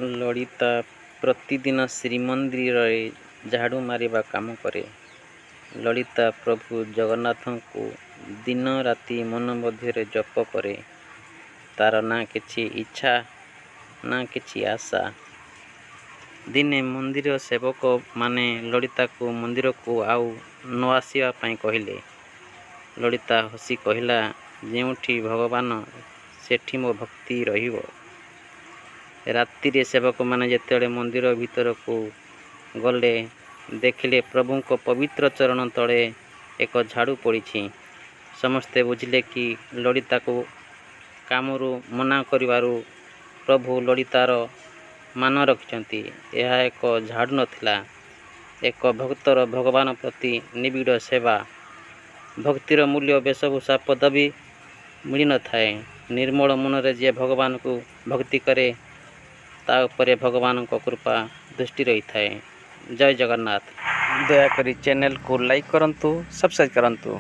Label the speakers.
Speaker 1: ललिता प्रतिदिन श्रीमंदिर झाड़ू मारिबा काम करे। ललिता प्रभु जगन्नाथ को दिन राति मन मध्य जप करे। तार ना किछि इच्छा ना किछि आशा। दिने मंदिर सेवक माने ललिता को मंदिर को आउ न आसिया पाई कहिले। ललिता हसी कहिला, जेउठी भगवान सेठी मो भक्ति रहिबो। राति रे सेवक माने जेतेबेले मंदिर भीतर को गले देखिले प्रभु को पवित्र चरण तले एक झाड़ू पड़ी। समस्ते बुझिले कि ललिता को कामरू मना करिवारु प्रभु ललितार मान रखिछंती। यह एक झाड़ू नथिला, एक भक्तर भगवान प्रति निबिड़ सेवा। भक्तिर मूल्य वेशभूषा पदवी मिली न थाए। निर्मल मन रे जे भगवान को भक्ति करे ता उपरे भगवान को कृपा दृष्टि रही थाए। जय जगन्नाथ। दयाकरी चैनल को लाइक करंतु, सब्सक्राइब करंतु।